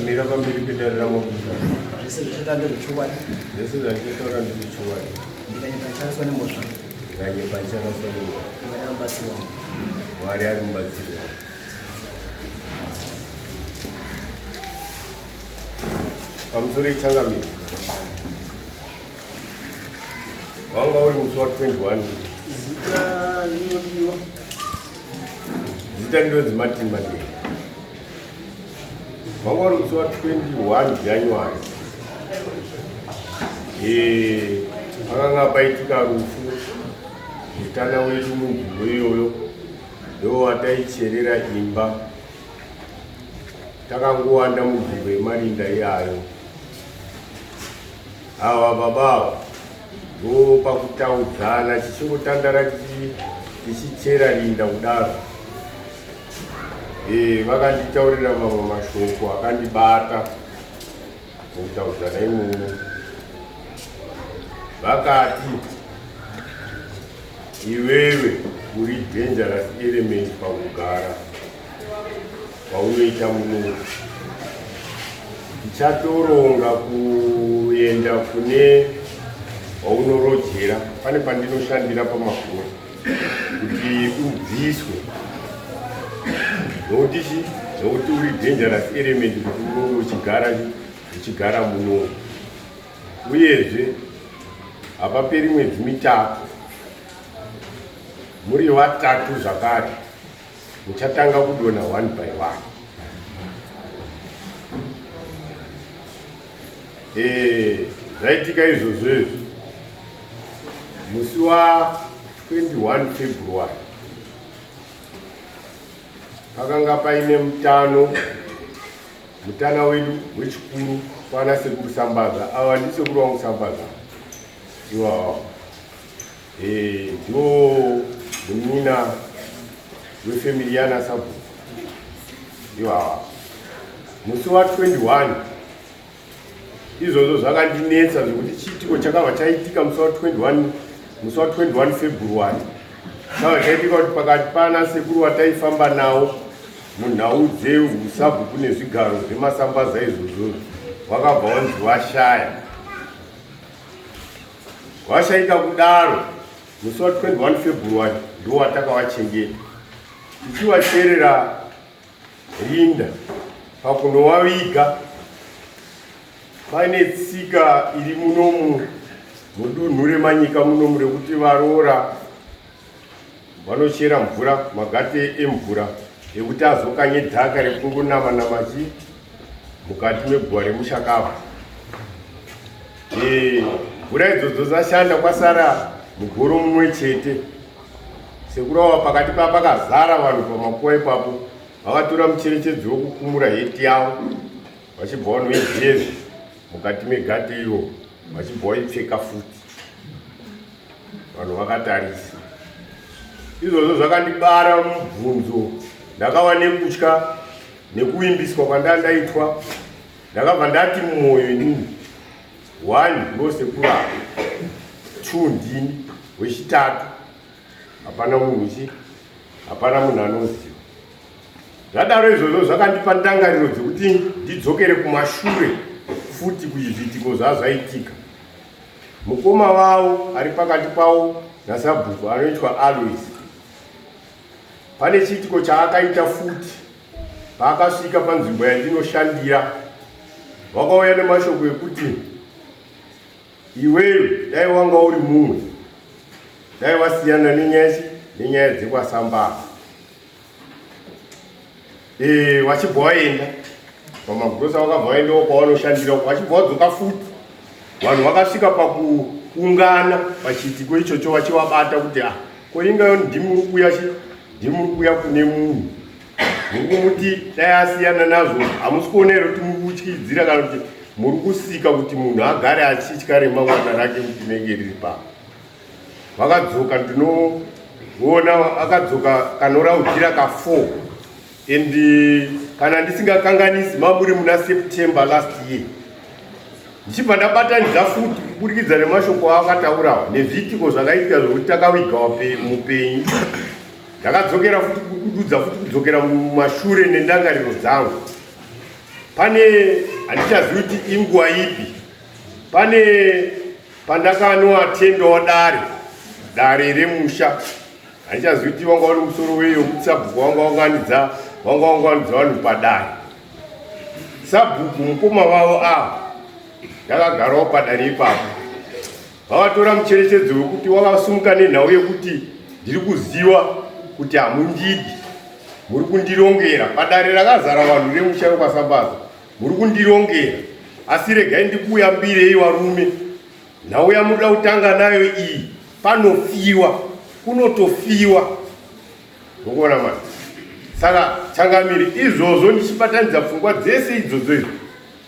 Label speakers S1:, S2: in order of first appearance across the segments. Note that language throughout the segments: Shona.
S1: Mira pambiri kudaramo This is the Kamsuri Changami. Wanga Muswat 21. Zitendo Martin Mandi. Wanga Muswat 21 January. Akanga paitika rufu. Mutana wetu mungu yoyo. Do ataicherera imba. Takanguwanda mugibwe marinda yayo. Awa baba go pakutaudzana chichingotandara chichichera rinda kudaro. Vakanditaurira mamwe mashoko akandibata mukutaudzana imomo. Vakati iwewe uri dangerous element pakugara paunoita muno. Tichatoronga kuenda kune waunorojera pane pandinoshandira pamakore kuti ubviswe nokuti uri dangerous element kuti unongo uchigara muno. Uyezve hapaperi mwedzi mitatu muri vatatu zvakare muchatanga kudonha 1 by 1. Zvaitika izvozvo musi wa 21 February pakanga paine mutana wedu wechikuru kwana sekuru Sambaza. Ava ndisekuru wangu Sambaza iwawa ndiwo munina wefamily yana Sabu iwawa. Musi wa 21 izvozvo zvakandinetsa zvekuti chiitiko chakabva chaitika musi wa 21 February chakabva chaitika kuti pakati pana sekuru wataifamba nawo munhau dzeUSABHU kune zvigaro zvemaSambaza izvozvo wakabva wanzi washaya. Washaika kudaro musi wa 21 February ndo watakawachengeta tichivacherera rinda pakunowaviga. Pane tsika iri munomu mudunhu remanyika munomu rekuti varoora vanochera mvura magate emvura ekuti azokanye dhaka rekungonama mukati meguva remushakava. Mvura idzodzo dzashanda kwasara mugoro mumwe chete. Sekurawa pakati pakazara vanhu pamakuva ipapo vakatora mucherechedzo wokukumura heti yavo vachibva vanoigeza mukati megate iyo vachibva vaipfeka futi. Vanhu vakatarisa. Izvozvo zvakandibara mubvunzo. Ndakava nekutya nekuimbiswa kwandandaitwa. Ndakabva ndati mumwoyo inini 1 ndosekuru ava, 2 ndini, wechitatu hapana munhu anoziva. Zvadaro izvozvo zvakandipa ndangariro dzekuti ndidzokere kumashure futi kuzviitiko zvazvaitika. Mukoma wavo ari pakati pavo naSabhuku anoitwa Alois. Pane chiitiko chaakaita futi paakasvika panzvimbo yandinoshandira. Vakauya nemashoko ekuti iwewe dai wanga uri mumwe dai wasiyana nenyaya dzekwaSambaza. Wachibva waenda pamagurosa wakabva waendawo kwavanoshandira wachibva wadzoka futi. Vanhu vakasvika pakuungana pachiitiko ichocho vachivabata kuti koinga ndimuri kuuya kune munhu mukumuti dai asiyana nazvo hamusi kuonera kuti muri kutyidzira kana kuti muri kusika kuti munhu agare achitya remangwana rake kuti rinenge riri pano. Vakadzoka ndinoona akadzoka kanoraudzira ka4 and kana ndisingakanganisi mamuri muna September last year ndichibva ndabatanidza futi kuburikidza nemashoko akataurawo nezviitiko zvakaitika zvokuti takavigawa mupenyu ndakadzokera futi kududza futi kudzokera mumashure nendangariro dzangu. Pane handichazivi kuti inguva ipi, pane pandakanoatendawo dare remusha, handichazivi kuti wanga uri musoro weyo kuti Sabhuku wanga waunganidza vanhu padare. Sabhuku mukoma wavo ndakagarawo padare ipapo, vakatora mucherechedzo wekuti wakasumuka nenhau yekuti ndiri kuziva kuti hamundidi, muri kundirongera padare rakazara vanhu remusha rokwaSambaza, muri kundirongera. Asi regai ndikuyambirei varume, nhau yamunoda kutanga nayo iyi, panofiwa, kunotofiwa. Mukuona mani? Saka Changamire izvozvo ndichibatanidza pfungwa dzese idzodzo izvo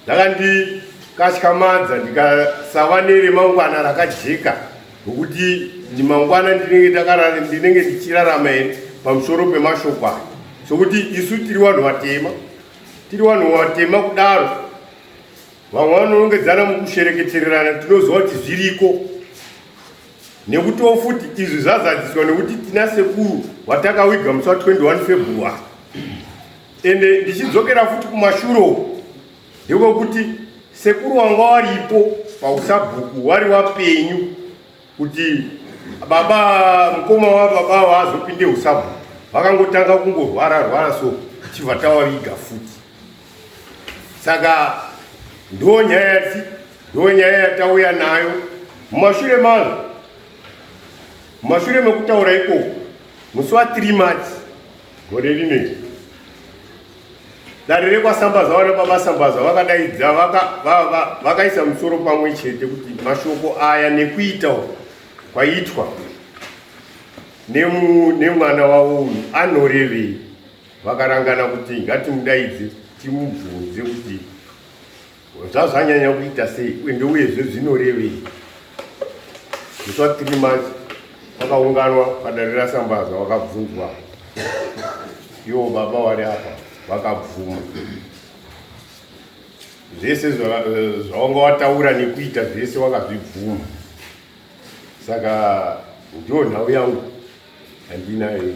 S1: dzakandikatyamadza, ndikasava neremangwana rakajeka nokuti mangwana ndinenge ndichirarama here pamusoro pemashoko aya. Sokuti isu tiri vanhu vatema kudaro, vamwe vanongedzana mukushereketererana, tinoziva kuti zviriko. Nekutiwo futi izvi zvazadziswa nekuti tina sekuru watakawiga musi wa21 February. Ende ndichidzokera futi kumashuro ndekwekuti sekuru wanga waripo pauSabhuku, wari wapenyu kuti mukoma wababa waazopinde uSabhuku, vakangotanga kungorwara so chibva tawaviga futi. Saka ndo nyaya yatauya nayo mumashure mazvo. Mumashure mekutaura ikoko, musi wa3 March gore rineri, dare rekwaSambaza vana babaSambaza vakadaidza vakaisa musoro pamwe chete kuti mashoko aya nekuita kwaitwa nemwana wavo uyu anorevei. Vakarangana kuti ngatimudaidze timubvunze kuti zvazvanyanya kuita sei ende uyezve zvinorevei. Musi wa3 March vakaunganwa padare raSambaza, vakabvunzwa, ivo baba vari apa vakabvuma. Zvese zvavanga wataura nekuita zvese vakazvibvuma. Saka ndio nhau yangu, handinayo.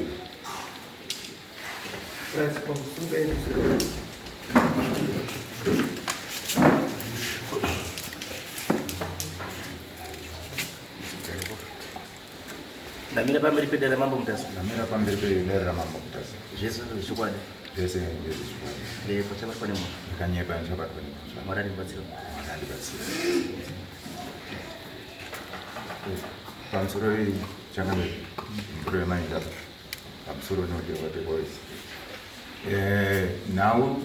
S2: Ndamira pamberi pedera mambo mutasi.
S3: Ndamira pamberi pedera mambo mutasi.
S2: Jesu zvikwadi.
S3: Zvese ndezvikwadi.
S2: Lepo chabatwa nemunhu.
S3: Ndakanyepa chabatwa nemunhu.
S2: Mwari ndibatsira.
S3: Pamusoro Changamire, mvura yemainda pamusoro neutewate boys. Nhau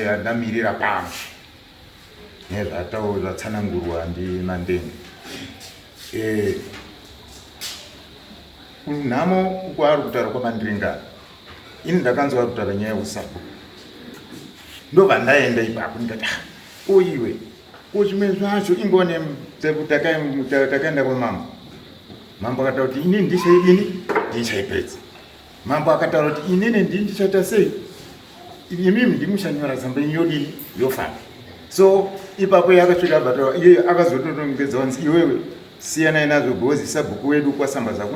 S3: yandamirira pamwe nezvatsanangurwa ndiMandenga. Nhamo uko ari kutaura kwaMandenga, ini ndakanzwa kutaura nyaya yeUSabhuku, ndobva ndaenda ipapo ndikati oiwe zvimwe zvacho ingone takaenda kwamambo. Mambo akataura kuti ini ndichaipedza. Mambo akataura kuti inini ndichaita sei, imimi ndimuchanyora zamba yodini yofamba. So ipapo yakasvika bata iye akazotongedza wanzi iwewe siyana nazvo because Sabhuku wedu kwaSambaza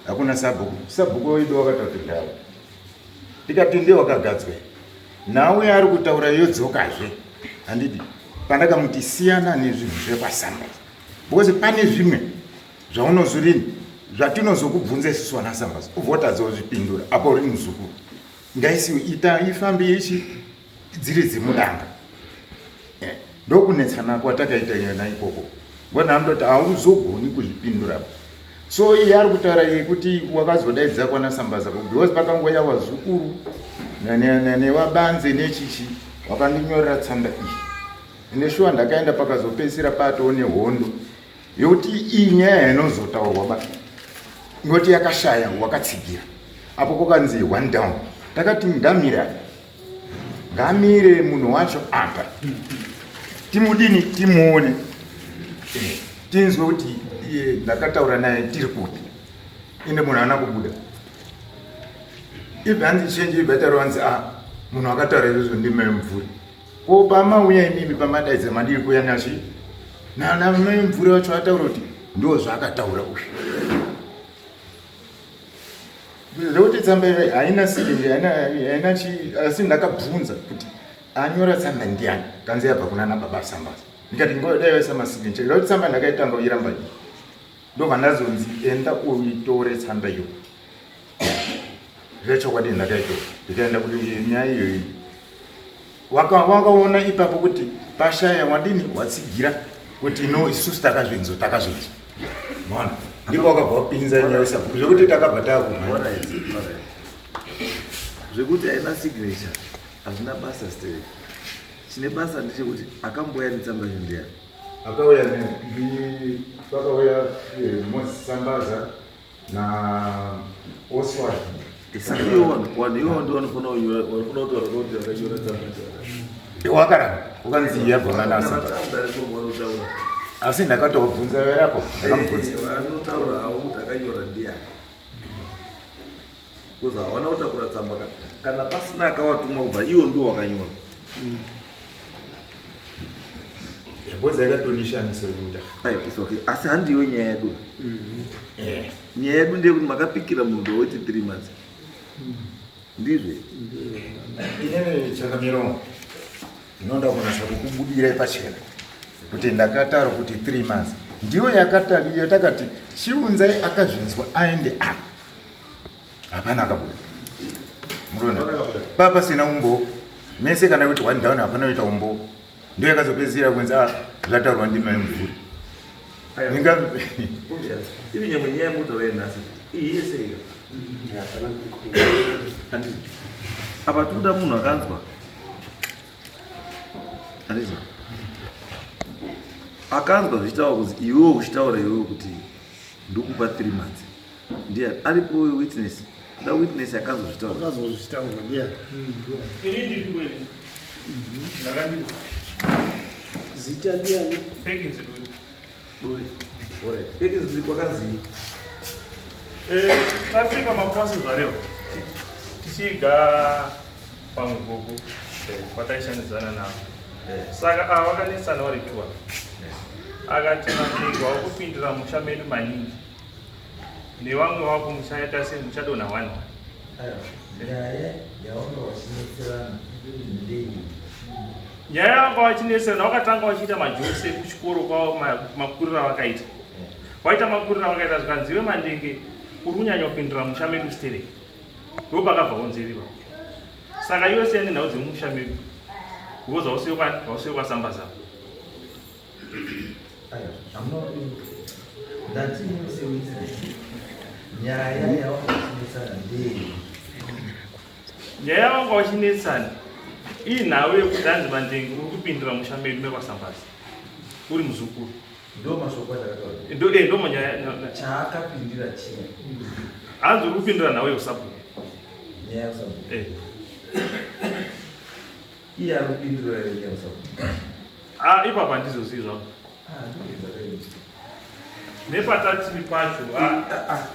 S3: hakuna Sabhuku wedu wakataura kuti ndawo. Ndikati ndiye wakagadzwe. Nawe ari kutaura yodzokazve. Handiti pandakamuti siyana nezvinhu zvekwaSambaza. Because pane zvimwe zvaunozorini zvatinozokubvunza isusu vanaSambaza uvotadzawo zvipindura apo uri muzukuru. Ngaisiwe ifambe ichi dziri dzimudanga. Ndokunetsana kwatakaita yona ikoko. Ngona amdoti hauzogoni kuzvipindura. So iye ari kutaura kuti wakazodaidza kwanaSambaza because pakangoya wazukuru newabanze nechichi wakandinyorera tsamba iyi. Neshuwa ndakaenda pakazopedzisira patoo nehondo yokuti iyi nyaya inozotaurwa bata ngoti yakashaya wakatsigira. Apo kukanzi one down. Takati ngamire munhu wacho apa timudini timuone tinzwe kuti ndakataura naye tiri kuti ende munhu haana kubuda. Ibva handichenje ibva wanzi munhu akataura izvozvo ndimai mvuri. Ko pamauya imimi pamadaidza mandiri kuya nashi namai mvuri wacho ataura kuti ndo zvaakataura uyu. tsamba haina signature haina asi ndakabvunza kuti anyora tsamba ndiani kanzi yabva kuna nababa Sambaza ndikati ngodaiwa samasignature iro tsamba ndakaitanga uyiramba iyi ndobva ndazonzi enda uitore tsamba iyo zvechokwadi ndakaitora ndikaenda kuti nyaya iyoyi wakaona ipapo kuti pashaya wadini watsigira kuti no isusu takazvinzo mona ndipo wakabva wapinza nyaya yesabhuku zvekuti takabva takumha
S2: zvekuti haina signature hazvina basa stere chine basa ndechekuti akamboya netsamba iyo ndiani
S3: akauya vakauya Moses Sambaza na Oswald
S2: saka iwo vanhu iwo ndo vanofana kutaura kuti vakanyora tsamba
S3: wakaramba ukanzi yabva manasa asi ndakatobvunza verapo ndakamubvunza
S2: vanotaura havo kuti akanyora ndiani kuza hawana kutakura tsamba kana pasina akawatumwa kubva iwo ndo wakanyora
S3: yabodza yakatonishamisa kuita
S2: asi handiyo nyaya yedu nyaya yedu ndeyekuti makapikira munhu woti 3 months ndizve
S3: inene chakamirongo ndinoda kunasa kukubudirai pachena kuti ndakataura kuti 3 months ndiyo yatakati chiunzai akazvinzwa aende apa hapana akabuda murona papasina umbo mese kana kuti 1 down hapana kuita umbo ndiyo yakazopedzisira kunzi zvataurwa ndimai mvuri
S2: ivi nyamwe nyaya yemutorenhasi iyi yese apa tikuda munhu akanzwa andizvo akanzwa zvichitaura kuti iwewo uchitaura iwewo kuti ndikupa 3 months ndiani aripo witness da witness akanzwa
S4: zvitaura ndiani zita ndiani
S2: pekezi kwakanzii
S5: tafika mapurasizwa leo tichiga pamugugu kwataishandidzana navo saka ava vakanesana vari 2 akati mandigwa wakupindira musha medu maningi nevamwe wako muchaita se muchadonha 1 nyaya yavanga vachinesana vakatanga vachiita majokise kuchikoro kwavo makuriro avakaita vaita makuriro avakaita zvikanzive mandenge uri kunyanya kupindira musha medu stere ndo pakabva vonzeriva saka iwe siyane nhau dzemusha medu ukoza vausiwe kwaSambaza nyaya yavanga vachinesana iyi nhau yekuti hanzi mandenge uri kupindira musha medu mekwaSambaza uri muzukuru ndo manyaya
S2: chaakapindira chii
S5: hanzi uri kupindira nhau yeusabhuku
S2: nyaya yeusabhuku iye ari kupindira nyaya yeusabhuku
S5: ipapa handizozivi zvangu nepatativi pacho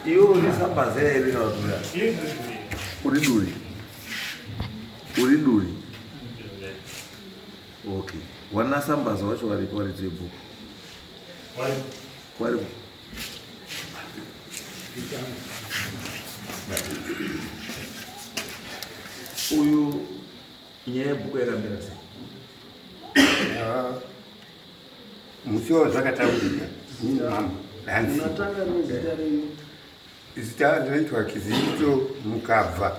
S2: iwe uri Sambaza here naudura uri duri okay wana Sambaza wacho varipo vari dzebhuku varipo uyu nyaya yebhuku yakamira sei
S1: musiwo zvakataurika
S4: unatanga nezita renyu
S1: zita rinoitwa Kizito Mukabva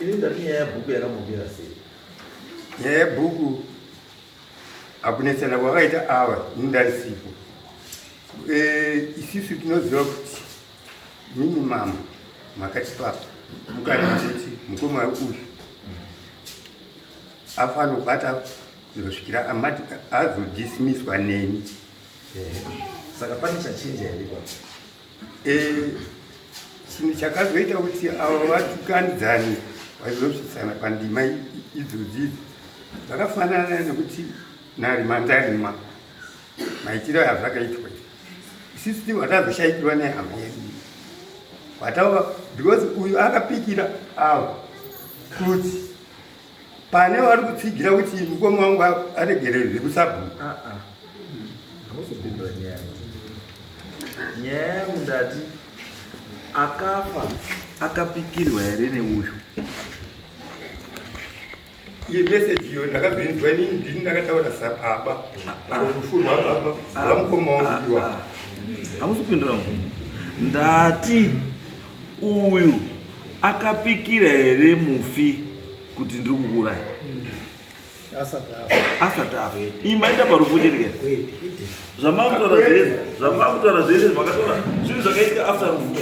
S2: ini ndati nyaya yebhuku yakambomira sei
S1: nyaya yebhuku akunesana kwakaita ava indarisipo isisu tinoziva kuti minimum makati papa mukanateti mukoma uyu afanira kubata zvinosvikira amati azodismisswa neni
S2: saka pane chachinja here pa
S1: chinhu chakazoita kuti avo vatukanidzani vazosvisana pandima idzodzi zvakafanana nekuti narima ndarima maitiro azvakaitwa isisi ndivo vatazoshaikirwa nehama yedu vatava because uyu akapikira avo kuti pane vari kutsigira kuti mukoma wangu aregerere zvekusabhuku
S2: hamusopindura nyaya yangu ndati akafa akapikirwa here neuyu
S1: iye meseji iyo ndakabhinzwa inini ndini ndakataura sababa rufu rwababa rwamukoma wanguiwa
S2: hamusi kupindura ndati uyu akapikira here mufi kuti ndiri kukurai asati afa imaita parufu chetikea zvamamutaura zvese zvakatora zvinhu zvakaitika after rufu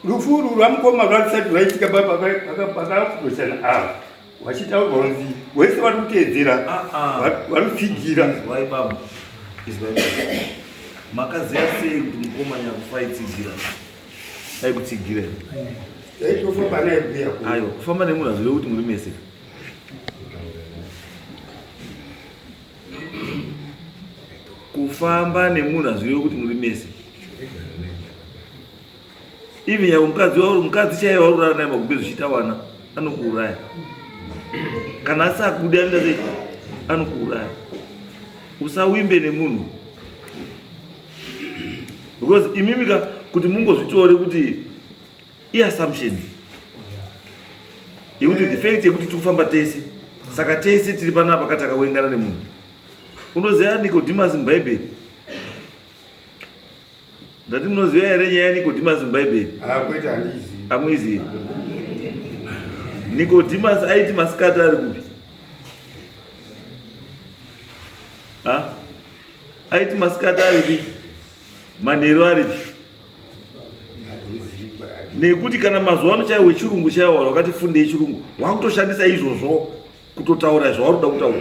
S1: rufu rwamukoma rwasati rwaitika pakakudosana ava vachitaurwa kunzi wese vari kuteedzera varipfigira
S2: makaziya sei kuti mukomanya kufa aitsigira aikutsigira
S1: aitofamba naye kuya
S2: aiwa kufamba nemunhu hazvive kuti muri mese kufamba nemunhu hazvive kuti muri mese even yavo mukadzi chaiye warurara naye magumbezo chitawana anokuuraya kana asakude anoita sei anokuuraya usawimbe nemunhu because imimika kuti mungozvitore kuti iassumption yekuti the fact yekuti tikufamba tese saka tese tiri panapa kati akaurengana nemunhu unoziva Nicodemus mubhaibheri ndati munoziva here nyaya yaNicodemus mubhaibheri hamuizivi Nicodemus aiti masikati ari kupi aiti masikati aripi manheru aripi nekuti kana mazuva ano chaiwe chirungu chaiwa wakati fundei chirungu wakutoshandisa izvozvo kutotaura zvauri kuda kutaura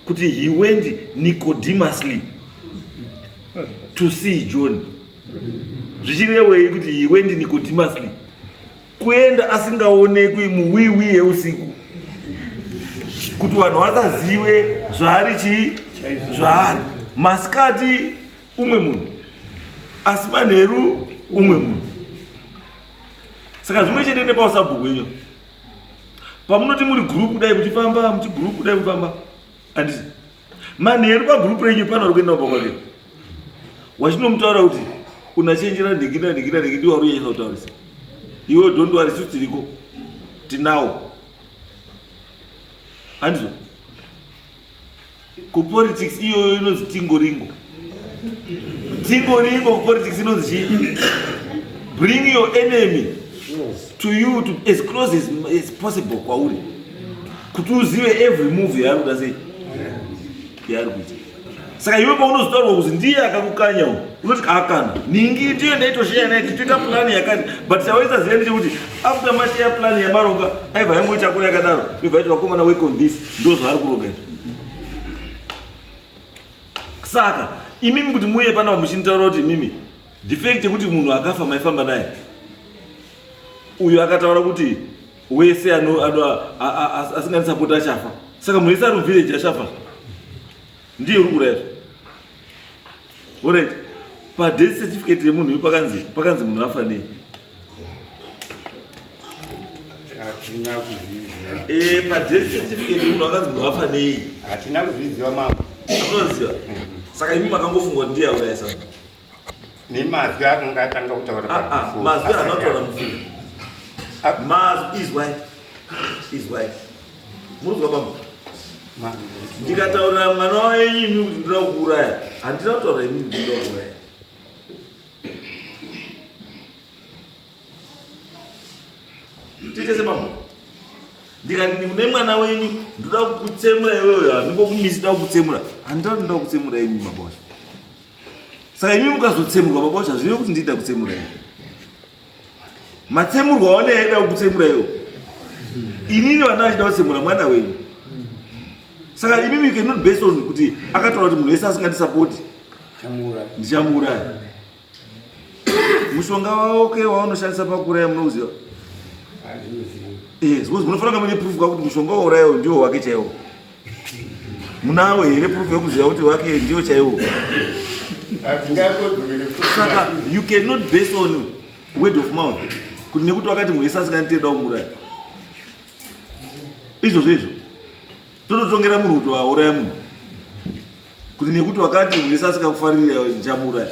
S2: kuti he went Nicodemusly to see John zvichirevei kuti he went Nicodemusly kuenda asingaonekwi muwiwi yeusiku kuti vanhu vasazive zvaari chii zvaari masikati umwe munhu asi manheru umwe munhu saka zvimwe chete nepasabhuku inyo pamunoti muri gurupu dai muchifamba muchigurupu dai mufamba handiti manheru pagurupu renyu panori kuenda pakwake wachinomutaura kuti unachenjera ndingina ndiwa uri yaisa kutaurisa iwe dhondo warisi tiriko tinawo handizvo kupolitics iyoyo inonzi tingoringo kupolitics inonzi chii bring your enemy to you to as close as possible kwauri kuti uzive every move yaari kuda sei yaari kuita saka iwe paunozotaurwa kuzi ndiye akakukanya unoti akana ningi ndiyo ndaitosheya naye titoita plani yakati but chawaisa zive ndechekuti after masheya plani yamaronga aibva yango chakura yakadaro ibva iti vakomana work on this ndo zvaari kuronga saka imimi kuti muye panapa muchinitaura kuti imimi defect yekuti munhu akafa maifamba naye uyu akataura kuti wese asinganisapota achafa saka munhu wese ari muvillage achafa ndiye uri kurayazvo orit padeath certificate yemunhu uyu pakanzi munhu afa nei padeath certificate yemunhu akanzi munhu afa nei
S1: hatina kuzviziva mambo
S2: anoziva saka imi makangofungwa kuti ndiye aurayisa
S1: nemazwi akanga atanga kutaura
S2: mazwi anotaura mufunga mazwi is why munozwa bamba ndikataurira mwana waenyu imi kuti ndinoda kuuraya handina kutaura imi kuti ndinoda kuuraya tiite semambo ndikati mune mwana wenyu ndoda kukutsemura iweyo handingokumisi da kukutsemura handida kuti ndoda kukutsemura imi mabosha saka imi mukazotsemurwa mabosha zvive kuti ndiida kutsemura imi matsemurwa waone yaida kukutsemura iwo inini vana vachida kutsemura mwana wenyu saka imimi cannot based on kuti akataura kuti munhu wese asingandisapoti ndichamuuraya mushonga waoke waunoshandisa pakuuraya munouziva suppose munofanira kunge mune proof kakuti mushonga waurayawo ndiwo wake chaiwo munawo here proof yekuziva kuti wake ndiwo chaiwo saka you cannot base on word of mouth kuti nekuti wakati munhu wese asinganditenda kumuuraya izvozvo izvo tototongera munhu kuti wauraya munhu kuti nekuti wakati munhu wese asikakufarira ndichamuuraya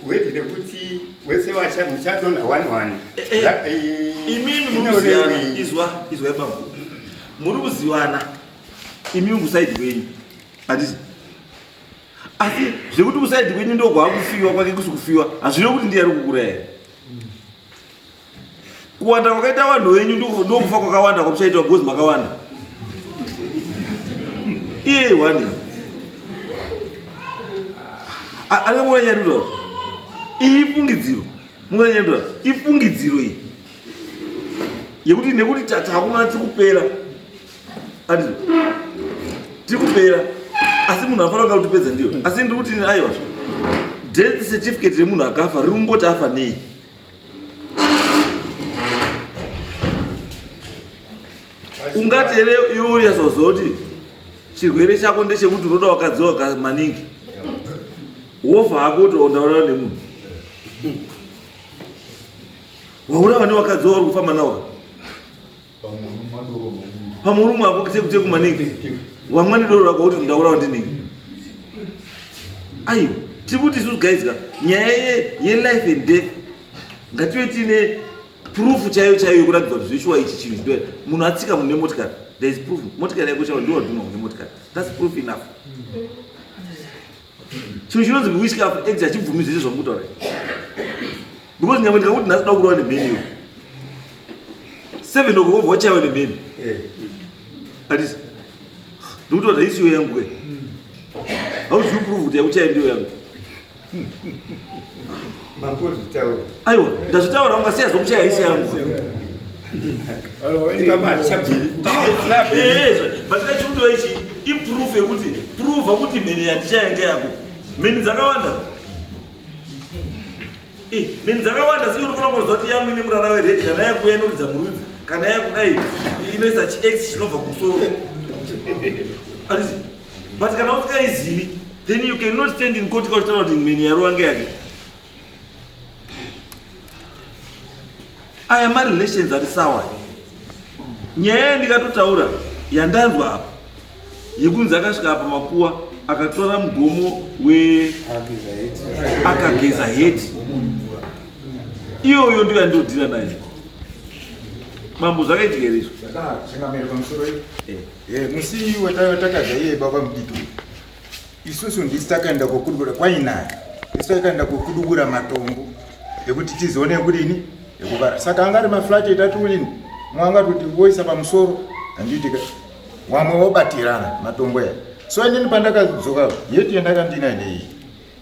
S1: wedile kuti wese muchatona 1-1
S2: imimi murikuzivana izwa baba muri kuziwana imimi kusaidi kwenyu handiti asi zvekuti kusaidi kwenyu ndo kwakufiwa kwake kusi kufiwa hazvino kuti ndiyari kukura here kuwanda kwakaita vanhu venyu ndokufa kwakawanda kwamuchaitwa gozi makawanda iye wani ane munanyarira ifungidziro munanyarira ifungidziro iyi yekuti nekuti takuna tikupera andizvo tikupera asi munhu afanira kunga kutipedza ndiyo asi ndiri kuti aiwa death certificate remunhu akafa riri kumboti afa nei ungati here iwe uriyazoziva kuti chirwere chako ndechekuti unoda wakadziwa maningi wofa hako kuti ndaurava nemunhu waurava newakadziwa uri kufamba nawo pamurumu ako kutekuteku maningi wamwani doro rako kuti ndaurava ndinhingi aiwa tiri kuti isusu gaizika nyaya yelife and death ngative tiine proof chaiyo yekuratidza kuti zvishuwa ichi chinhu chidoya munhu atsika munhu nemotikari there is proof motikari yako chaiyo ndiwadhuma nemotikari that's proof enough chinhu chinonzi witchcraft act achibvumidza izvi zvamutaura because nyamwe ndikakuti nhasi da kurova nemheni 7 okobva wachaiwa nemheni atisi ndikuti haisiyo yangu kwe hauzivi proof kuti yakuchaiwa ndiyo yangu aiwa ndazvitaura ungasiya zokuchaya haisi yangu batikachikutoa ichi iproof yekuti prova kuti mheni yandichayange yako mheni dzakawanda mheni dzakawanda si unofana kuziva kuti yangu ine murara weredi kana yakuya inoridza murudzi kana yakudai inoisa chiex chinobva kumusoro atisi but kana usikaizivi then you cannot stand in court kautaura kuti mheni yaruwange yake aya marelations ari sawa nyaya yandikatotaura yandanzwa apa yekunzi akasvika apa makuwa akatora mugomo akageza heti iyoyo ndiyo yandodhira naye mambo zvakaitika here izvo
S3: musi watakadza iye baba mudiki isusu ndisi takaenda kokudubura kwainaya isu takaenda kokudubura matombo ekuti tizoone kudini ekuvara saka anga ari maflati etatuini mwangatuti voisa pamusoro handiitika wamwe wobatirana matombo ya so inini pandakadzoka yeti yandakandina ndeiyi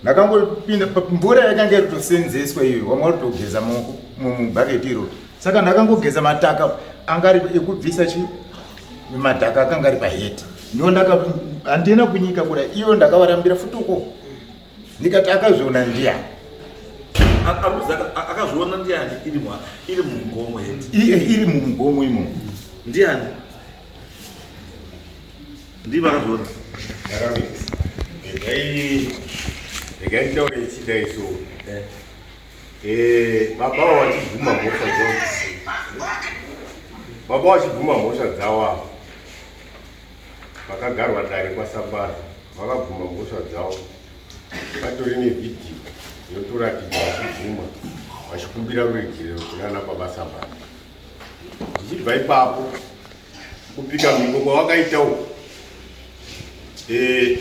S3: ndakangopinda mvura yakanga iritosenzeswa iyo wamwe ritogeza mubhaketi iroro saka ndakangogeza mataka angari ekubvisa madhaka akanga ari paheti ndo handina kunyika kuda iyo ndakavarambira futuko ndikati akazviona ndiani
S2: akazviona ndiani iri mumugomo
S3: iri mumugomo imo
S2: ndiani ndiva akazviona
S1: regaitaure ichida iso baba wachibvuma mhosva baba wachibvuma mhosva dzawo vakagarwa dare kwasambara vakabvuma mhosva dzawo vatori nevhidhiyo yotoratidza vachibvuma vachikumbira ruregerero kunana baba sambara ndichibva ipapo kupika mhingo kwavakaitawo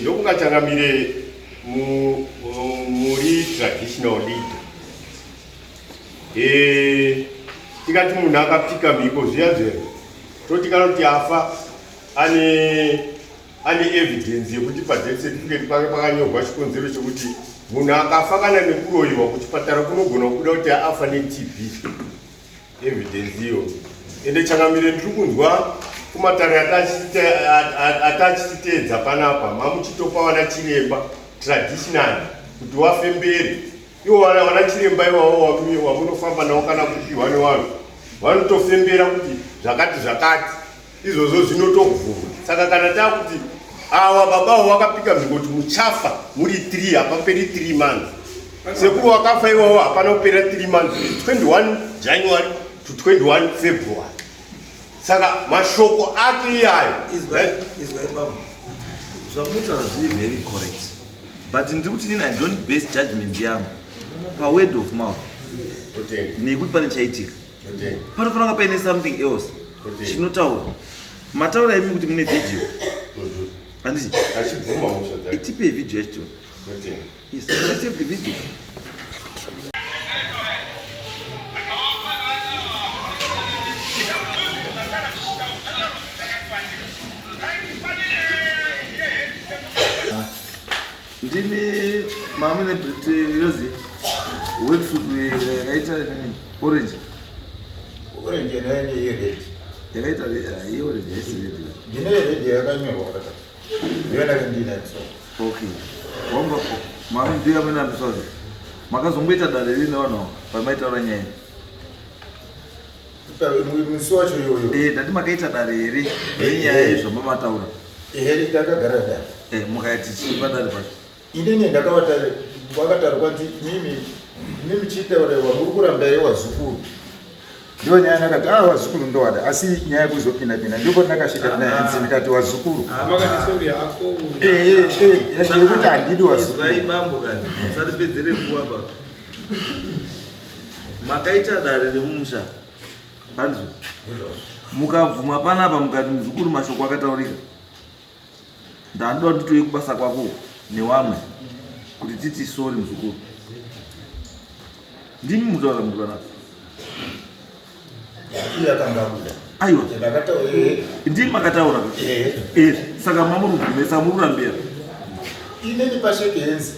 S1: ndokungatsangamire muri traditional leader tikati munhu akapika mhiko zviya zvero toti kana kuti afa ane evidence yekuti padeath certificate pake pakanyorwa chikonzero chekuti munhu akafa kana nekuroyiwa kuchipatara kunogona kuda kuti afa neTB evidence iyo ende changamire ndiri kunzwa kumatare atachititeedza panapa mamuchitopa wana chiremba traditional kuti wafembere iwo wana chiremba iwawo wamunofamba nawo kana kupiwa nevanhu vanotofembera kuti zvakati izvozvo zvinotokuvhura saka kana takuti awa babawo wakapika mhingo kuti muchafa muri 3 hapaperi 3 months sekuru wakafa iwawo hapana kupera 3 months 21 January to 21 February saka mashoko ake iyayo
S2: zvamutaura zviri very correct but ndiri kuti nini I don't base judgment yangu pa-word of mouth nekuti pane chaitika panofanira kunge paine something else chinotaura mataura imi kuti mune video handiti itipe video yacho yes let's have the video. Ndini mamune Brit yozi worksuit yakaita orange
S3: nene yered
S2: yakaita orange yesiredi
S3: ndine yered yakanyorwa kata ndiyona kendinaso
S2: okay wamba mami ndiye amene ambisoza makazomboita dare rine vanhu pamaitaura nyaya
S3: musi wacho yoyo
S2: ndati makaita dare here yenyaya yezvamamataura
S3: heri ndakagara dare
S2: mukaiti chii padare pacho
S3: inini ndakavataura kwakatarwa kuti mimi chitauraiwa muri kuramba wazukuru ndiwo nyaya nakati wazukuru ndowada asi nyaya yekuzopinda ndipo ndakasvika naye ndikati wazukuru yekuti handidi
S2: wazukuruaibambo kani musaripedzere nguva pa makaita dare remumusha handizo mukabvuma panapa mukati muzukuru mashoko akataurika ndandoda nditoye kubasa kwako newamwe kuti titi sori muzukuru ndimi mutaura mundu panapa aiwa ndimi makataura saka mamurugumesa mururambira
S3: ineni pashekenzi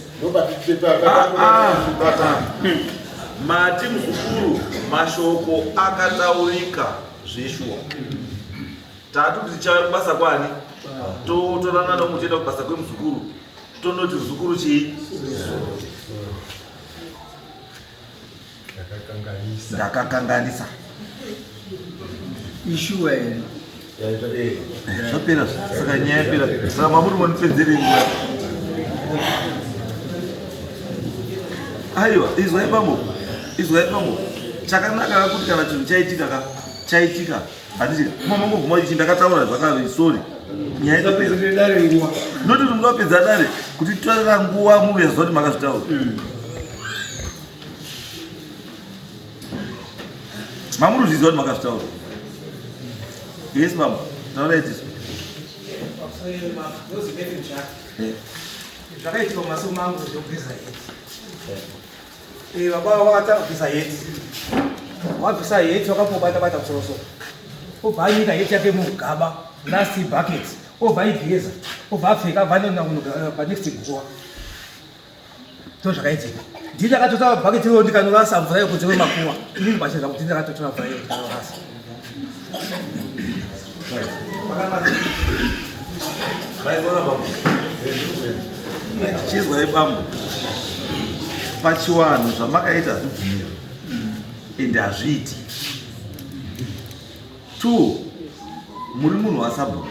S2: mati muzukuru mashoko akataurika zveshuwa tatu kuti tichauya kubasa kwani totorana nomutoenda kubasa kwemuzukuru tonoti muzukuru chii ndakakanganisa
S4: ishuwa here
S2: zvapera saka nyaya yapera saka mamuri manipedzere nguva aiwa izwai pambo chakanaka kuti kana chinhu chaitika handiti mamangobvuma ichi ndakataura zvakave sori nyaya itapera noti kuti munopedza dare kuti torera nguva muveziva kuti makazvitaura mamuruzviziva kuti makazvitaura yes mama tauraitiso
S6: zvakaitika mumasuku mangu zvekubvisa heti vabava vakatanga kubvisa heti wabvisa heti wakambobata kusorosoro obva anyika heti yake mugaba last bucket obva aigeza obva apfeka panext guwa ndo zvakaitika ndini akatotora bhaketi iro ndikanorasa mvura yekunze kwemakuwa inini bachirwa kuti ndakatotora mvura iyo ndikanorasa
S2: chizwai bambo pachiwanhu zvamakaita zvibvumiro ende hazviiti 2 muri munhu wasabhuku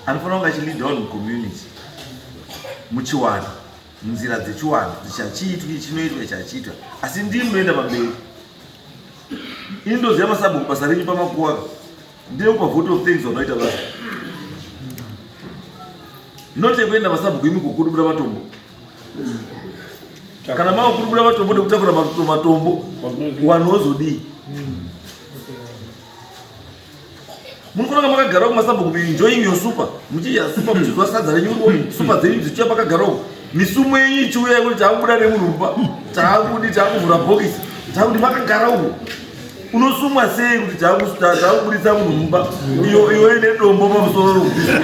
S2: anofanira kunge achilidhawo mucommunity muchiwanhu munzira dzechiwanhu dzichachiitwa chinoitwa chachiitwa asi ndii munoenda pamberi ini ndoziva masabhuku basa renyu pamakuwaka ndeupa vote of things vanoita basa notekuenda masabhuku imi kukudubura matombo kana mava kudubura matombo nekutakura matombo wanhu wozodii munofanira kunge makagara kumasabhuku enjoying your super muchidya super muchizwa sadza renyu super dzenyu dzichiuya pakagarawo misumo yenyu ichiuya yekuti taakubuda nemurumba taakudi taakuvhura bhokisi taakuti makagara uko unosumwa sei kuti taakubudisa munhu mumba iwe nedombo pamusoro rokubisa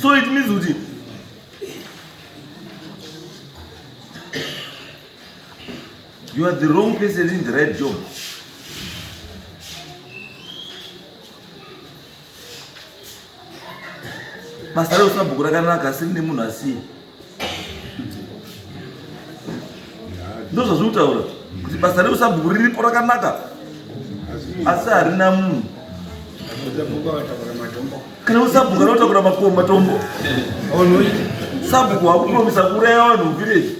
S2: so it means kuti you are the wrong person in the right job. Basa reusabhuku rakanaka asiri nemunhu asiye ndo zvazviri kutaura kuti basa reusabhuku riripo rakanaka asi harina munhu kana usabhuku anotakura matombo sabhuku hakupromisa kuuraya vanhu muvileji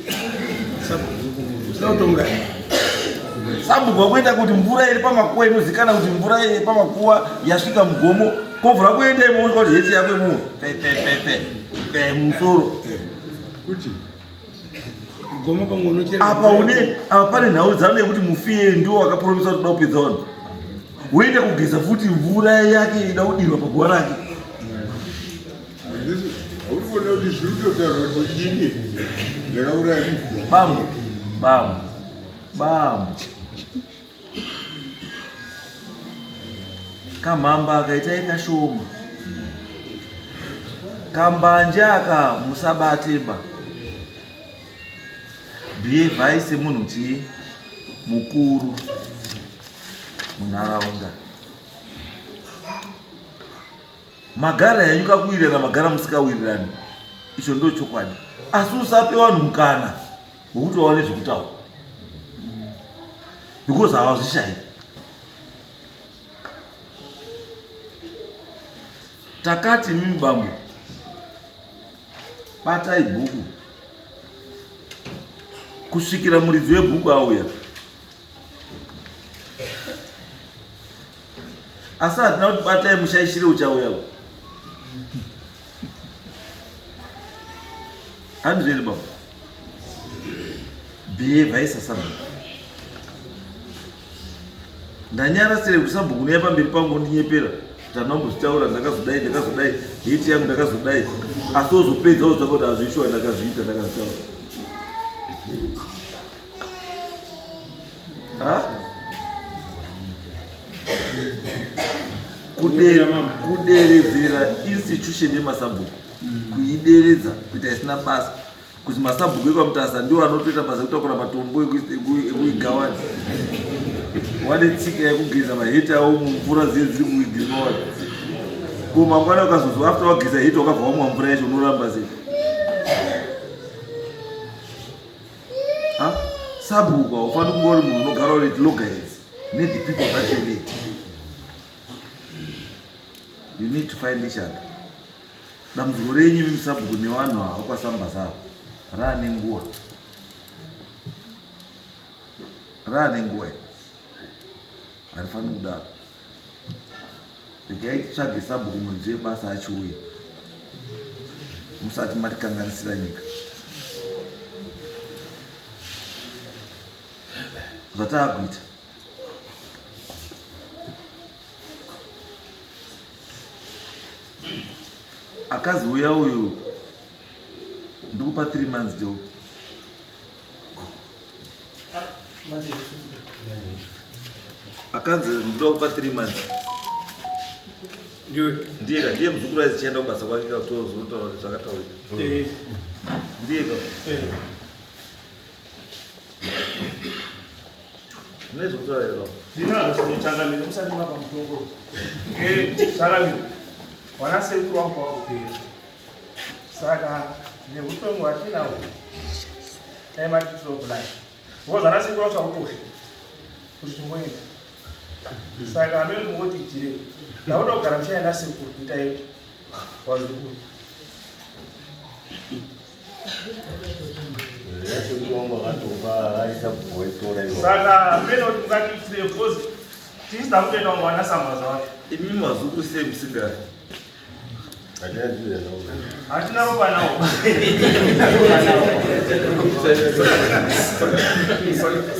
S2: Sabhuku wakuenda kuti mvura iri pamakuwa inozikana kuti mvura iri pamakuwa yasvika mugomo kovhura kuenda imomo kuti heti yako imomo musoro
S4: kuti gomo pamwe
S2: apa pane nhau dzano yekuti mufiye ndiwo wakapromisa kuti da kupedza vanhu woenda kugeza futi mvura yake ida kudirwa paguwa rake.
S7: Urikuona kuti zviri kutotaura kuti ini ndakauraya
S2: bambo kamhamba akaitai kashoma kambanje aka musabateba bhievhai semunhu chii mukuru munharaunda. Magara yanyuka kuwirirana magara musikawirirani, icho ndo chokwadi. Asi usape vanhu mukana wekuti vaone zvekutaura because havazvishayi. Takati mimi bambo batai bhuku kusvikira muridzi webhuku auya, asi hatina kuti batai mushaishire uchauya. Handizveni baba behave isasana ndanyarasire kuti sabhuku neya pamberi pangu ndinyepera kuti andambozvitaura ndakazodai hiti yangu ndakazodai, asi ozopedza ozva kuti hazvishuwa ndakazviita ndakazvitaura. Kuderedzera institution yemasabhuku, kuideredza kuita isina basa, kuti masabhuku ekwamutasa ndiwo anotoita basa ekutakura matombo ekuigawani. Wane tsika yekugeza maheti awo mumvura dziri kuigirinowa. Ko mangwana ukazozwa after wageza heti wakabva wamwa mvura yacho unoramba sei? Sabhuku haufani kungori munhu unogara uri loggerheads. Need the people that you need. You need to find each other. Dambudziko renyu mimi sabhuku nevanhu ava kwasamba zavo raane nguva harifani kudaro. Regai titsvage sabhuku munhu webasa achiuya, musati matikanganisira nyika. Zvataakuita akaziuya uyu ndikupa 3 months jo akanzi ndikupa 3 months ndiye muzukuru aizichienda kubasa kwake kakutozotaura zvakataura ndiye nezvekutaura ero
S5: ndinazvinotangamira musati mapa mutongo zvakamira wana sekuru wangu wakupera. Saka neutongo hwatinahwo taimatitobulai vozvana sekuru wangu zvakukosha kuti timboenda. Saka amene mungoti jire ndauda kugara muchaenda sekuru kuita yetu wazukuru. Saka amene kuti mungatiitire bhozi tisida kutoenda mwana samaza wacho.
S2: Imi mazukuru sei musingari?
S5: Hatina ropa nawo.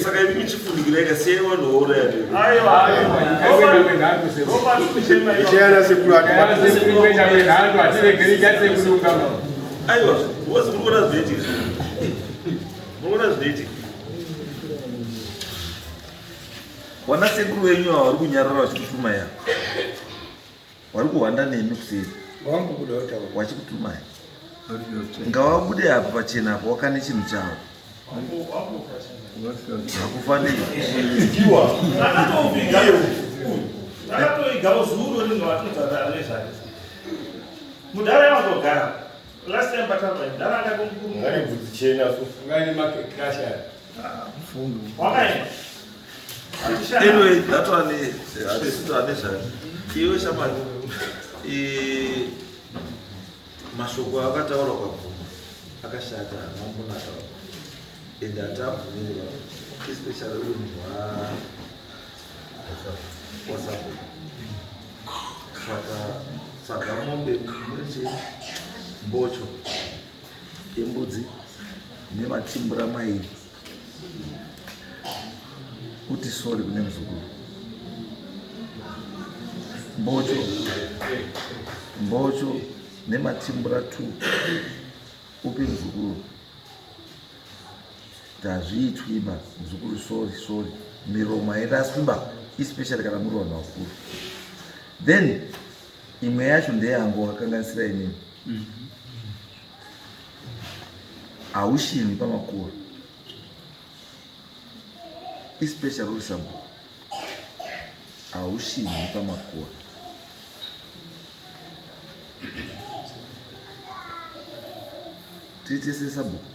S2: Saka imi michifundikira ikasiyai vanhu vouraya ndiri.
S1: ichiyana sekuru
S2: Aiwa, vozi murikuona zvinoitika. Murikuona zvinoitika. Wana sekuru wenyu vari kunyarara vachikutumai, vari kuhwanda nemi kuseri wachikutumai. Ngavabude apa pachena apa wakane chinhu chavo hakufaniri.
S5: Akatoigawo zuro rinhu watinotadzana nezvake. Mudhara yavangogara. Last time patamba mudhara akakomukuru.
S1: ngari bvudzi chena
S5: Wakaenda.
S2: Anyway, that one is zvake. Iwe shamani, mashoko akataurwa pabhuku akashata, haambonaka ende hatabvumirwa
S8: especially uruntu hwasapo. Saka mombe muneche mbocho yembudzi nematimbura mairi kuti sori kune muzukuru. Mbocho nematimbura 2 upe muzukuru. Ndazviitwiba muzukuru sori miromo yairaswiba especially kana muri vanhu vakuru. Then imwe yacho ndeyangu wakakanganisira inini. Haushini pamakuru especially uri sabhuku. Haushini pamakuru. Titese sabhuku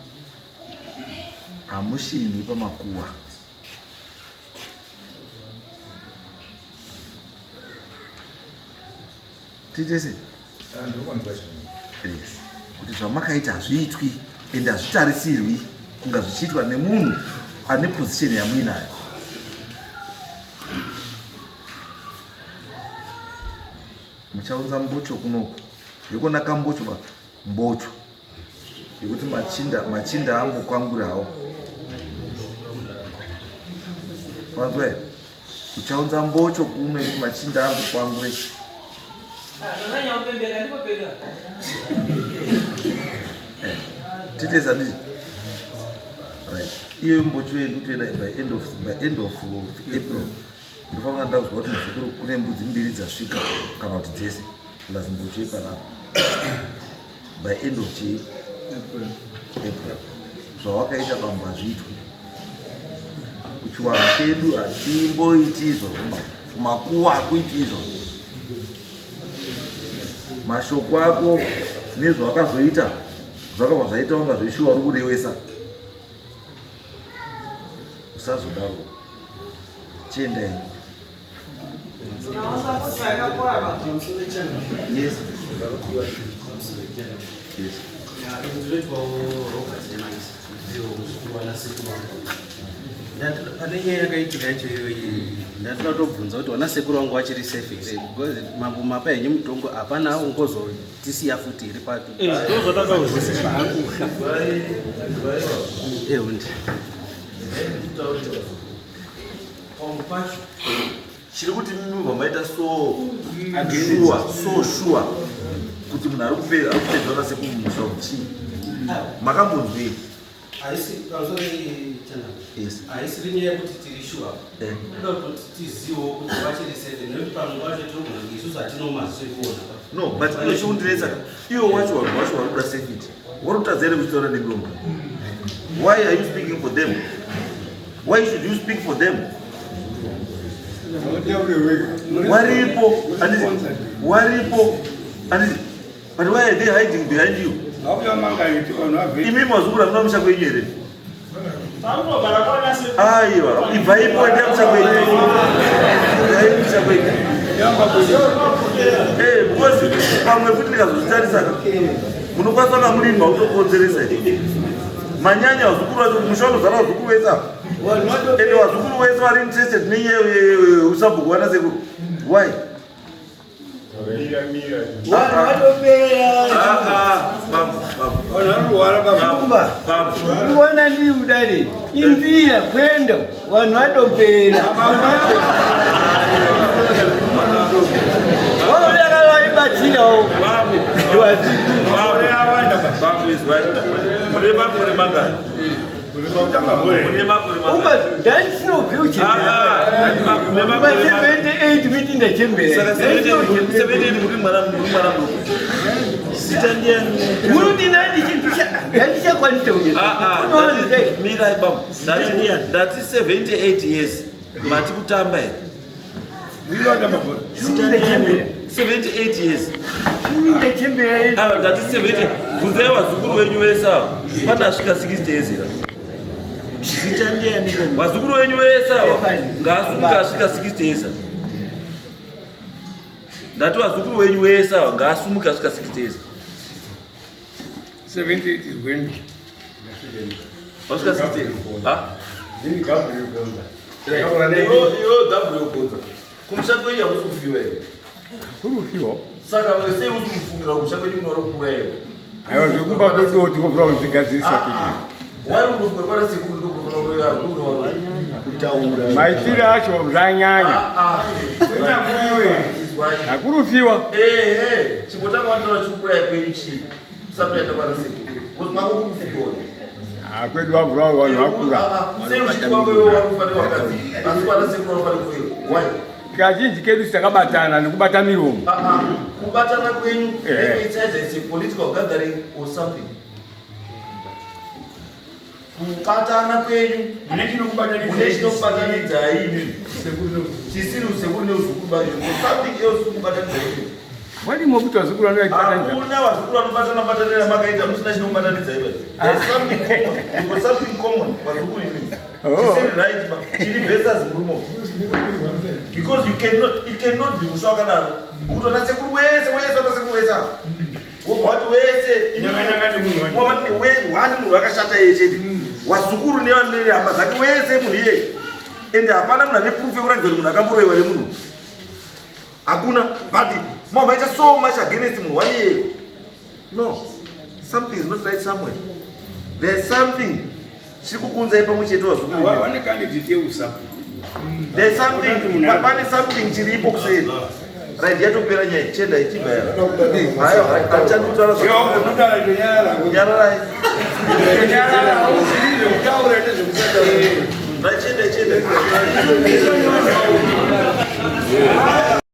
S8: hamushini pamakuwa. Titese kuti zvamakaita hazviitwi ende hazvitarisirwi kunga zvichiitwa nemunhu ane pozisheni yamuinayo. Muchaunza mbocho kunoku yekona kambocho mbocho yekuti machinda ambokwangurawo. Panzwa here uchaunza mbocho kuno yekuti machinda ambokwangure. Titesa ndii right. Iyo mbocho yedu toenda by end of April ndofanira ndakuzwa kuti muzukuru kune mbudzi 2 dzasvika kana kuti dzese plus mbocho yepanapa by end of April. Zvawakaita pamwe hazviitwi. Kuchiwangu chedu hachimboiti izvo, kumakuwa hakuiti izvo. Mashoko ako nezvawakazoita zvakabva zvaita kunga zveshuwa uri kurewesa. Usazodaro. Chiendai. Yes. Yes.
S9: Pane nyaya yakaitika yacho iyoyi ndatinotobvunza kuti wana sekuru wangu vachiri safe here because mapa yenyu mutongo hapana ungozotisiya futi iri papi. Ehundi
S2: chiri kuti mimi vamaita so sure kuti munhu ari kupedza wana sekuru muchii makambonzwei?
S9: haisiri nyaya yekuti tiri shuwa kuda kuti tizivewo kuti vachiri safe nekuti pamwe vacho tinogona isusu hatinomazvi kuona.
S2: No, but inochiundiresa iwo wacho vanhu vacho vari kuda safety vari kutadza here kuchitaura nemiromo. Why are you speaking for them? Why should you speak for them? Waripo anditi but why are they hiding behind you? Imi mazukuru hamuna musha kwenyu here? Aiwa, ibvaipo enda musha kwenyu. Because pamwe futi ndikazozvitarisa munokwanisa kunga murimba utokonzeresa manyanya vazukuru vacho musha unozara vazukuru vese apa ende vazukuru vese vari interested neusabhuku wana sekuru. Why?
S10: Kuona ndi udari imvira kwenda vanhu vatopera vaakavaibatirawo
S2: That's 78 years. Mati kutamba here. 78 years. That is 70. Kuzee wazukuru wenyu vese ava pandasvika 60 years here. Wazukuru wenyu vese ava ngaasumuke asvika 60 years. Ndati wazukuru wenyu vese ava ngaasumuke asvika 60 years.
S4: 78 is when?
S2: Oscar 60.
S1: Ini Gabriel Gonza.
S2: Yo Gabriel Gonza. Kumshando ya usufiwe.
S1: Kurufiwa.
S2: Saka wese usufungira kumshando ni moro kuwewe.
S1: Ayo zikuba dodo tikobra uzigazisa kiji.
S2: Wari urufuwe para siku ndo kuno ya rudo kutaura.
S1: Maitira acho zanyanya.
S2: Kuna mwewe.
S1: Akurufiwa.
S2: Chipota kwandira chukura yakwenchi. Sapo ya tabara siku. Kuti mako kufiwa.
S1: Kwedu wavura vanhu vakura. Kazhinji kedu takabatana nekubata miromo.
S2: Kubatana kwenyu is a political gathering or something. Kubatana kwenyu munechinokubatanidza ini chisiri usekuru neuzukurubayo something else kubatanidza ini.
S1: Wali mokuti wazukuru vanobatanidza.
S2: Hakuna wazukuru vanobatanidza makaita musina chinokubatanidza iwe. There's something common. You've got something common wazukuru ini. Chisiri right but chiri versus murumo. Because it cannot be mushakanaro. Utona sekuru wese wese wese. Watu wese wani munhu wakashata yeshe wazukuru nevane hama dzake wese munhu iye ende hapana munhu ane proof yekuratidza kuti munhu akamborewa nemunhu hakuna but mamaita so much against munhu wani iye no something is not right somewhere there's something chiri kukunzai pamwe chete wazukuru there's something pane something chiripo kuseri right yatopera nyaya chenda ichibva hayo achandutaura chenda